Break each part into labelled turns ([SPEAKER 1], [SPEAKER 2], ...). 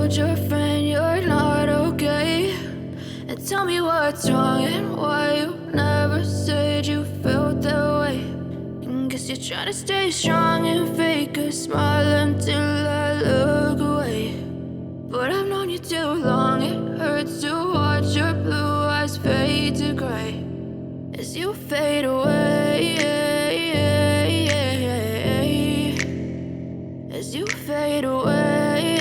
[SPEAKER 1] told your friend you're not okay? And tell me what's wrong and why you never said you felt that way. And guess you're trying to stay strong and fake a smile until I look away. But I've known you too long, it hurts to watch your blue eyes fade to gray as you fade away, as you fade away.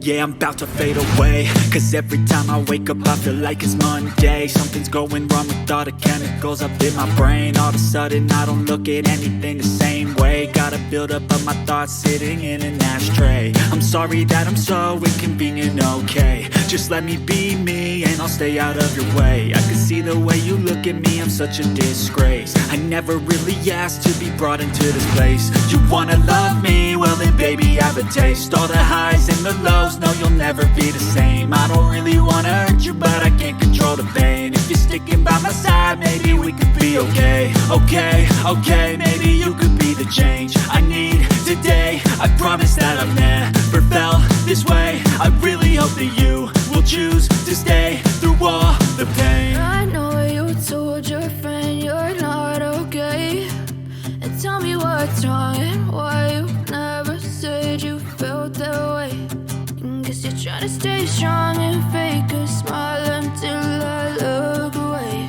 [SPEAKER 2] Yeah, I'm about to fade away, cause every time I wake up I feel like it's Monday. Something's going wrong with all the chemicals up in my brain. All of a sudden I don't look at anything the same way. Gotta build up of my thoughts sitting in an ashtray. I'm sorry that I'm so inconvenient, okay? Just let me be me and I'll stay out of your way. I can see the way you look at me, I'm such a disgrace. I never really asked to be brought into this place. You wanna love me? Well then baby have a taste. All the highs and the lows, no you'll never be the same. I don't really wanna hurt you but I can't control the pain. If you're sticking by my side maybe we could be okay. Okay, maybe you could be the change I need today. I promise that I've never felt this way. I really hope that you will choose to stay through all the pain.
[SPEAKER 1] I know you told your friend you're not okay. And tell me what's wrong and why you never said you felt that way. And guess you're trying to stay strong and fake a smile until I look away.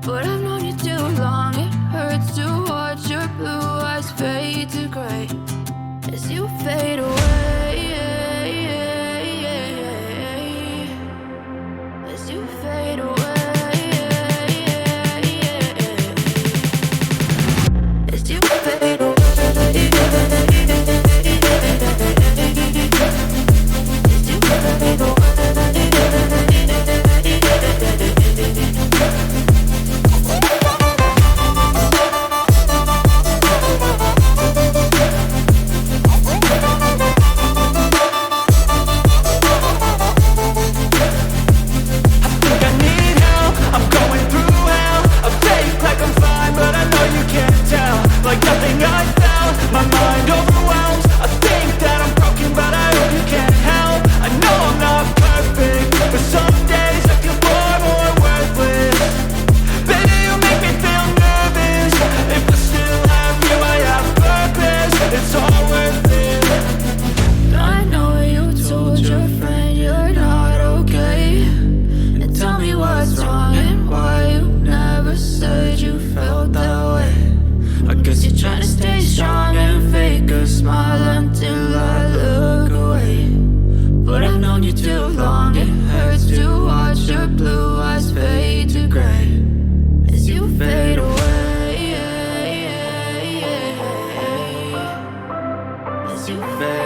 [SPEAKER 1] But I've known you too long, it hurts to watch your blue eyes fade to gray as you fade away, as you fade away, as you fade away. Trying to stay strong and fake a smile until I look away. But I've known you too long, it hurts to watch your blue eyes fade to gray as you fade away, as you fade